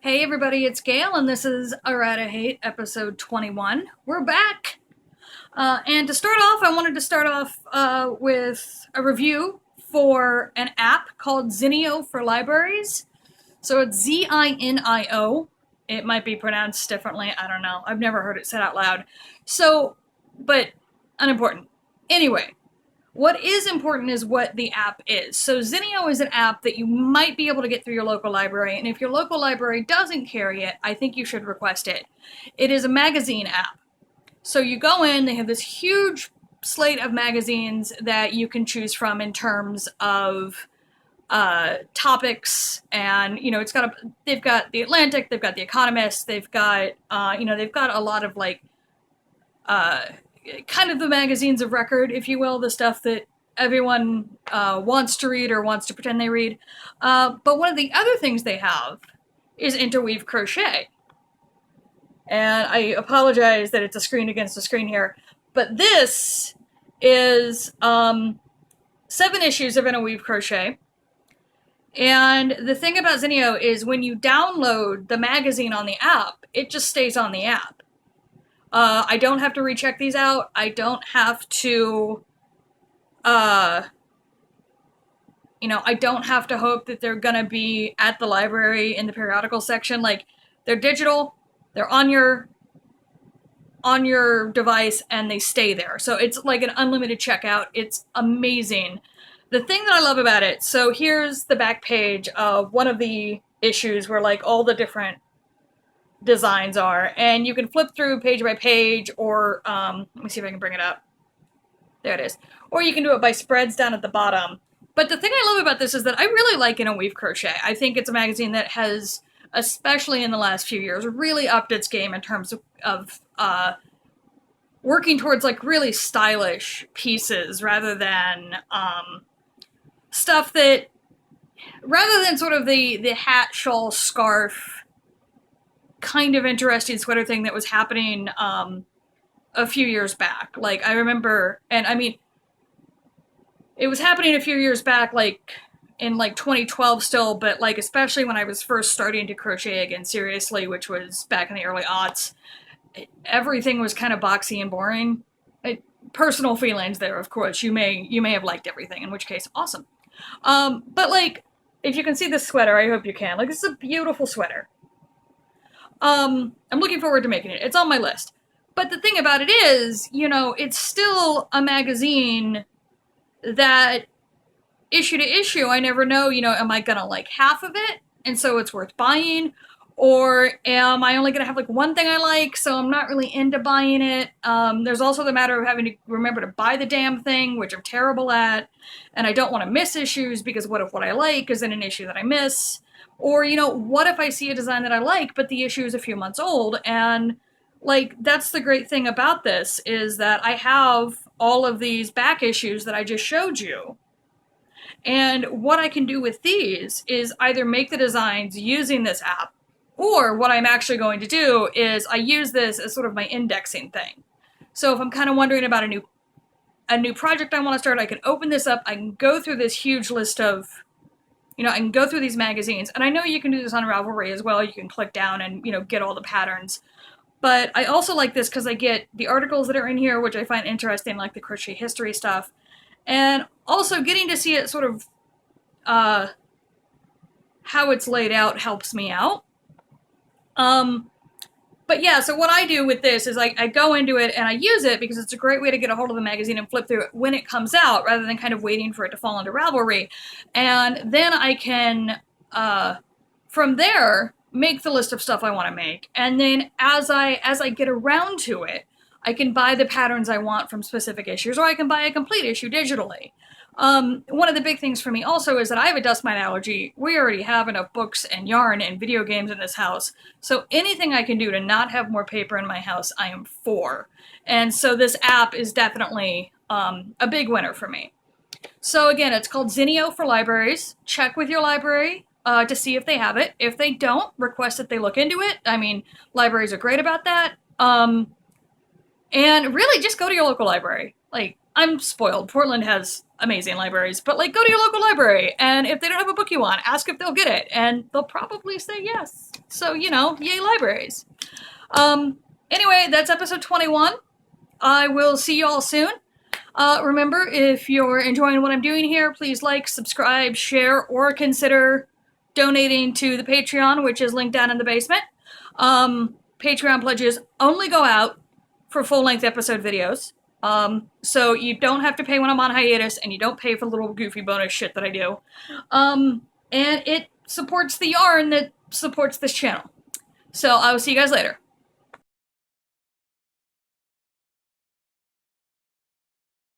Hey everybody, it's Gail, and this is Errata-Hate, episode 21. We're back! And to start off, I wanted to start off with a review for an app called Zinio for libraries. So it's Zinio. It might be pronounced differently, I don't know. I've never heard it said out loud. But unimportant. Anyway, what is important is what the app is. So Zinio is an app that you might be able to get through your local library, and if your local library doesn't carry it, I think you should request it. It is a magazine app. So you go in, they have this huge slate of magazines that you can choose from in terms of topics, and they've got The Atlantic, they've got The Economist, they've got a lot of kind of the magazines of record, if you will, the stuff that everyone wants to read or wants to pretend they read. But one of the other things they have is Interweave crochet. And I apologize that it's a screen against a screen here, but this is 7 issues of Interweave crochet. And the thing about Zinio is when you download the magazine on the app, it just stays on the app. I don't have to recheck these out. I don't have to, I don't have to hope that they're gonna be at the library in the periodical section. Like, they're digital, they're on your device, and they stay there. So it's like an unlimited checkout. It's amazing. The thing that I love about it, so here's the back page of one of the issues where like all the different designs are, and you can flip through page by page, or let me see if I can bring it up. There it is. Or you can do it by spreads down at the bottom. But the thing I love about this is that I really like Interweave crochet. I think it's a magazine that has, especially in the last few years, really upped its game in terms of working towards like really stylish pieces rather than stuff that, rather than sort of the hat, shawl, scarf kind of interesting sweater thing that was happening a few years back. Like, I remember, and I mean, it was happening a few years back, like in like 2012 still, but like especially when I was first starting to crochet again seriously, which was back in the early aughts, everything was kind of boxy and boring. Personal feelings there, of course. You may have liked everything, in which case, awesome. But like, if you can see this sweater, I hope you can. Like, this is a beautiful sweater. I'm looking forward to making it. It's on my list. But the thing about it is, it's still a magazine that issue to issue, I never know, am I gonna like half of it, and so it's worth buying? Or am I only gonna have like one thing I like, so I'm not really into buying it? There's also the matter of having to remember to buy the damn thing, which I'm terrible at, and I don't want to miss issues, because what if what I like is in an issue that I miss? Or, what if I see a design that I like, but the issue is a few months old? And, like, that's the great thing about this, is that I have all of these back issues that I just showed you. And what I can do with these is either make the designs using this app, or what I'm actually going to do is I use this as sort of my indexing thing. So if I'm kind of wondering about a new project I want to start, I can open this up, I can go through this huge list of, I can go through these magazines, and I know you can do this on Ravelry as well. You can click down and, get all the patterns. But I also like this because I get the articles that are in here, which I find interesting, like the crochet history stuff. And also getting to see it sort of, how it's laid out helps me out. But yeah, so what I do with this is I go into it and I use it because it's a great way to get a hold of the magazine and flip through it when it comes out, rather than kind of waiting for it to fall into Ravelry. And then I can, from there, make the list of stuff I want to make. And then as I get around to it, I can buy the patterns I want from specific issues, or I can buy a complete issue digitally. One of the big things for me also is that I have a dust mite allergy. We already have enough books and yarn and video games in this house, so anything I can do to not have more paper in my house, I am for. And so this app is definitely a big winner for me. So again, it's called Zinio for libraries. Check with your library to see if they have it. If they don't, request that they look into it. I mean, libraries are great about that. And really, just go to your local library. Like, I'm spoiled. Portland has amazing libraries, but like, go to your local library, and if they don't have a book you want, ask if they'll get it, and they'll probably say yes. So, you know, yay libraries. Anyway, that's episode 21. I will see you all soon. Remember, if you're enjoying what I'm doing here, please like, subscribe, share, or consider donating to the Patreon, which is linked down in the basement. Patreon pledges only go out for full-length episode videos. So you don't have to pay when I'm on hiatus, and you don't pay for the little goofy bonus shit that I do. And it supports the yarn that supports this channel. So I will see you guys later.